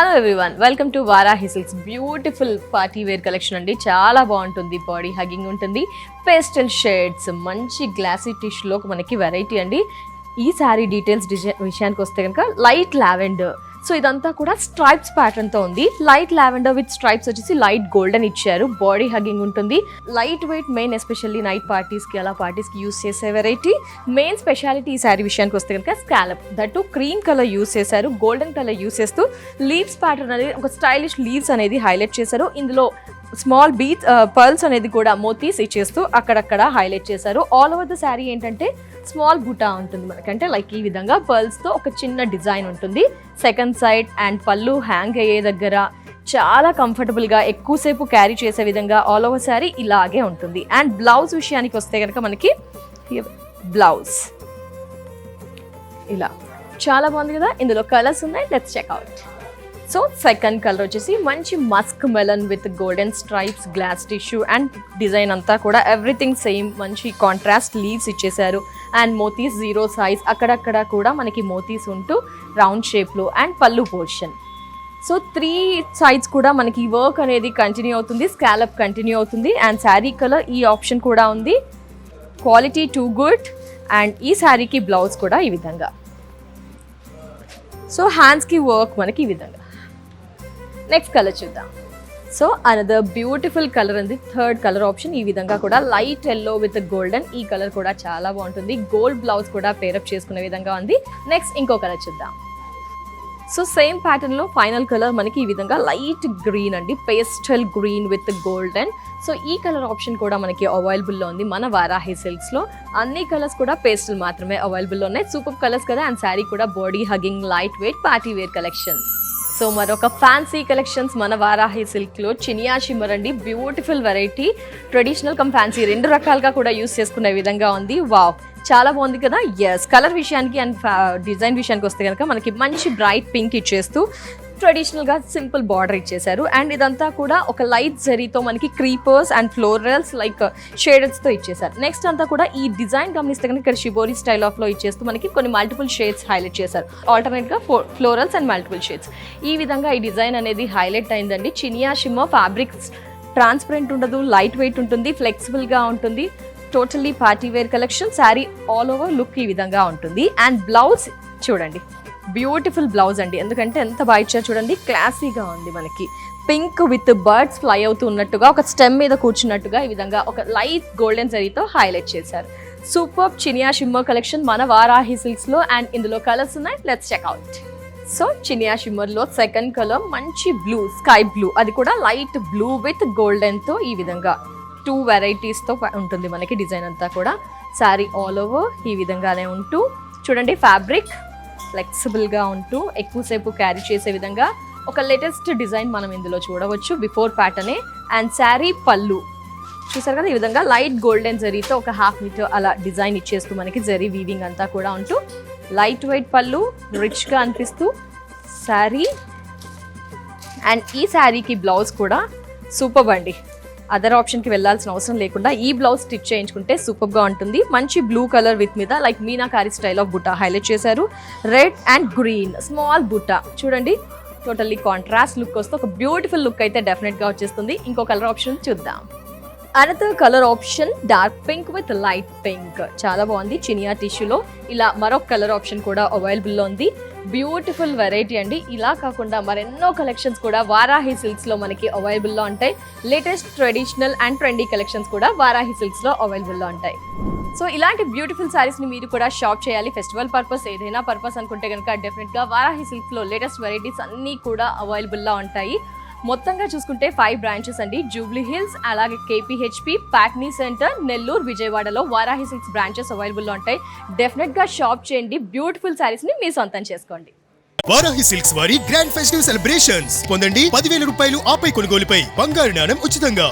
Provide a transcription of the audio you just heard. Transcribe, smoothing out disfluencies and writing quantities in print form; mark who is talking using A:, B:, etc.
A: Hello everyone, welcome to Varahi silks. Beautiful party wear collection అండి. చాలా బాగుంటుంది, బాడీ హగ్గింగ్ ఉంటుంది, పేస్టల్ షేడ్స్, మంచి గ్లాసీ టిష్యూలో మనకి వెరైటీ అండి. ఈ శారీ డీటెయిల్స్ విషయానికి వస్తే కనుక లైట్ లావెండర్, సో ఇదంతా కూడా స్ట్రైప్స్ ప్యాటర్న్ తో ఉంది. లైట్ లావెండర్ విత్ స్ట్రైప్స్ వచ్చేసి లైట్ గోల్డెన్ ఇచ్చారు. బాడీ హగ్గింగ్ ఉంటుంది, light weight, main especially night parties కి అలా పార్టీస్ కి యూస్ చేసే వెరైటీ. మెయిన్ స్పెషాలిటీ ఈ శారీ విషయానికి వస్తే కనుక scallop, that cream colour use చేశారు, గోల్డెన్ కలర్ యూస్ చేస్తూ లీవ్స్ ప్యాటర్న్ అనేది ఒక స్టైలిష్ లీవ్స్ అనేది హైలైట్ చేశారు. ఇందులో స్మాల్ బీట్స్ పర్ల్స్ అనేది కూడా మోతీస్ ఇచ్చేస్తూ అక్కడక్కడ హైలైట్ చేశారు. ఆల్ ఓవర్ ద శారీ ఏంటంటే స్మాల్ బుటా ఉంటుంది మనకంటే, లైక్ ఈ విధంగా పర్ల్స్ తో ఒక చిన్న డిజైన్ ఉంటుంది. సెకండ్ సైడ్ అండ్ పళ్ళు హ్యాంగ్ అయ్యే దగ్గర చాలా కంఫర్టబుల్ గా ఎక్కువసేపు క్యారీ చేసే విధంగా ఆల్ ఓవర్ శారీ ఇలాగే ఉంటుంది. అండ్ బ్లౌజ్ విషయానికి వస్తే కనుక మనకి బ్లౌజ్ ఇలా చాలా బాగుంది కదా. ఇందులో కలర్స్ ఉన్నాయి, let's check out. So second colour వచ్చేసి మంచి musk melon with golden stripes, glass tissue and design అంతా కూడా ఎవ్రీథింగ్ సేమ్. మంచి కాంట్రాస్ట్ లీవ్స్ ఇచ్చేసారు అండ్ మోతీస్ జీరో సైజ్, అక్కడక్కడ కూడా మనకి మోతీస్ ఉంటూ రౌండ్ షేప్లో. అండ్ పళ్ళు పోర్షన్, సో 3 సైడ్స్ కూడా మనకి వర్క్ అనేది కంటిన్యూ అవుతుంది, స్కాలప్ కంటిన్యూ అవుతుంది. అండ్ శారీ కలర్ ఈ ఆప్షన్ కూడా ఉంది, క్వాలిటీ టూ గుడ్. అండ్ ఈ శారీకి బ్లౌజ్ కూడా ఈ విధంగా. సో హ్యాండ్స్కి వర్క్ మనకి ఈ విధంగా. నెక్స్ట్ కలర్ చూద్దాం. సో అనదర్ బ్యూటిఫుల్ కలర్ ఉంది, థర్డ్ కలర్ ఆప్షన్. ఈ విధంగా కూడా లైట్ ఎల్లో విత్ గోల్డెన్, ఈ కలర్ కూడా చాలా బాగుంటుంది. గోల్డ్ బ్లౌజ్ కూడా పేరప్ చేసుకునే విధంగా ఉంది. నెక్స్ట్ ఇంకో కలర్ చూద్దాం. సో సేమ్ ప్యాటర్న్ లో ఫైనల్ కలర్ మనకి ఈ విధంగా లైట్ గ్రీన్ అండి, pastel green with golden. So ఈ కలర్ ఆప్షన్ కూడా మనకి అవైలబుల్లో ఉంది మన వారాహి సిల్క్స్ లో. అన్ని కలర్స్ కూడా పేస్టల్ మాత్రమే అవైలబుల్లో ఉన్నాయి. సూపర్ కలర్స్ కదా. అండ్ శారీ కూడా body hugging light weight party wear collection. So మరొక ఫ్యాన్సీ కలెక్షన్స్ మన వారాహి సిల్క్లో చినియా షిమ్మర్ అండి. Beautiful variety, traditional cum fancy రెండు రకాలుగా కూడా యూస్ చేసుకునే విధంగా ఉంది. వావ్, చాలా బాగుంది కదా. ఎస్, కలర్ విషయానికి అండ్ డిజైన్ విషయానికి వస్తే కనుక మనకి మంచి బ్రైట్ పింక్ ఇచ్చేస్తూ ట్రెడిషనల్గా సింపుల్ బార్డర్ ఇచ్చేసారు. అండ్ ఇదంతా కూడా ఒక లైట్ జరీతో మనకి క్రీపర్స్ అండ్ ఫ్లోరల్స్ లైక్ షేడెడ్స్తో ఇచ్చేసారు. నెక్స్ట్ అంతా కూడా ఈ డిజైన్ గమనిస్తే కనుక ఇక్కడ షిబోరి స్టైల్ ఆఫ్లో ఇచ్చేస్తూ మనకి కొన్ని మల్టిపుల్ షేడ్స్ హైలైట్ చేశారు. ఆల్టర్నేట్గా ఫ్లోరల్స్ అండ్ మల్టిపుల్ షేడ్స్. ఈ విధంగా ఈ డిజైన్ అనేది హైలైట్ అయిందండి. చినియా షిమ్మర్ ఫ్యాబ్రిక్స్ ట్రాన్స్పరెంట్ ఉండదు, లైట్ వెయిట్ ఉంటుంది, ఫ్లెక్సిబుల్గా ఉంటుంది. Totally party wear collection. Sari all over look ఈ విధంగా ఉంటుంది. అండ్ బ్లౌజ్ చూడండి, బ్యూటిఫుల్ బ్లౌజ్ అండి. ఎందుకంటే ఎంత బాగా ఇచ్చారు చూడండి, క్లాసీగా ఉంది. మనకి పింక్ విత్ బర్డ్స్ ఫ్లై అవుతూ ఉన్నట్టుగా, ఒక స్టెమ్ మీద కూర్చున్నట్టుగా ఈ విధంగా ఒక లైట్ గోల్డెన్ జరీతో హైలైట్ చేశారు. సూపర్ చినియా షిమ్మర్ కలెక్షన్ మన వారాహి సిల్క్స్ లో. అండ్ ఇందులో కలర్స్ ఉన్నాయి, let's check out. So Chinia shimmer లో సెకండ్ కలర్ మంచి బ్లూ, స్కై బ్లూ, అది కూడా లైట్ బ్లూ విత్ గోల్డెన్ తో ఈ విధంగా 2 వెరైటీస్ తో ఉంటుంది మనకి డిజైన్ అంతా కూడా. శారీ ఆల్ ఓవర్ ఈ విధంగానే ఉంటూ చూడండి, ఫ్యాబ్రిక్ ఫ్లెక్సిబుల్గా ఉంటూ ఎక్కువసేపు క్యారీ చేసే విధంగా ఒక లేటెస్ట్ డిజైన్ మనం ఇందులో చూడవచ్చు, బిఫోర్ ప్యాటర్నే. అండ్ శారీ పళ్ళు చూసారు కదా, ఈ విధంగా లైట్ గోల్డెన్ జరీతో ఒక 1/2 మీటర్ అలా డిజైన్ ఇచ్చేస్తూ మనకి జరీ వీవింగ్ అంతా కూడా ఉంటూ లైట్ వెయిట్ పళ్ళు, రిచ్గా అనిపిస్తూ శారీ. అండ్ ఈ శారీకి బ్లౌజ్ కూడా సూపర్ అండి. అదర్ ఆప్షన్కి వెళ్ళాల్సిన అవసరం లేకుండా ఈ బ్లౌజ్ స్టిచ్ చేయించుకుంటే సూపర్గా ఉంటుంది. మంచి బ్లూ కలర్ విత్ మీద లైక్ మీనాకారి స్టైల్ ఆఫ్ బుటా హైలైట్ చేశారు. రెడ్ అండ్ గ్రీన్ స్మాల్ బుటా చూడండి, టోటల్లీ కాంట్రాస్ట్ లుక్ వస్తే ఒక బ్యూటిఫుల్ లుక్ అయితే డెఫినెట్గా వచ్చేస్తుంది. ఇంకో కలర్ ఆప్షన్ చూద్దాం. Another colour option dark pink with light pink, చాలా బాగుంది. చినియా టిష్యూలో ఇలా మరొక కలర్ ఆప్షన్ కూడా అవైలబుల్లో ఉంది. బ్యూటిఫుల్ వెరైటీ అండి. ఇలా కాకుండా మరెన్నో కలెక్షన్స్ కూడా వారాహి సిల్క్స్లో మనకి అవైలబుల్లో ఉంటాయి. Latest traditional and trendy collections కూడా వారాహి సిల్క్స్లో అవైలబుల్లో ఉంటాయి. సో ఇలాంటి బ్యూటిఫుల్ శారీస్ని మీరు కూడా షాప్ చేయాలి, ఫెస్టివల్ పర్పస్ ఏదైనా పర్పస్ అనుకుంటే కనుక డెఫినెట్గా వారాహి సిల్క్స్లో లేటెస్ట్ వెరైటీస్ అన్నీ కూడా అవైలబుల్లో ఉంటాయి. మొత్తంగా చూసుకుంటే 5 బ్రాంచెస్ అండి. జూబ్లీ హిల్స్, అలాగే కేపీహెచ్పి, ప్యాట్నీ సెంటర్, నెల్లూరు, విజయవాడలో వారాహి సిల్క్స్ బ్రాంచెస్ అవైలబుల్లో ఉంటాయి. డెఫినెట్గా షాప్ చేయండి, బ్యూటిఫుల్ శారీస్ని మీ సొంతం చేసుకోండి.
B: వారాహి సిల్క్స్ వారి గ్రాండ్ ఫెస్టివ్ సెలబ్రేషన్స్ పొందండి. 10,000 రూపాయలు ఆపై కొనుగోలుపై బంగారు నాణెం ఉచితంగా.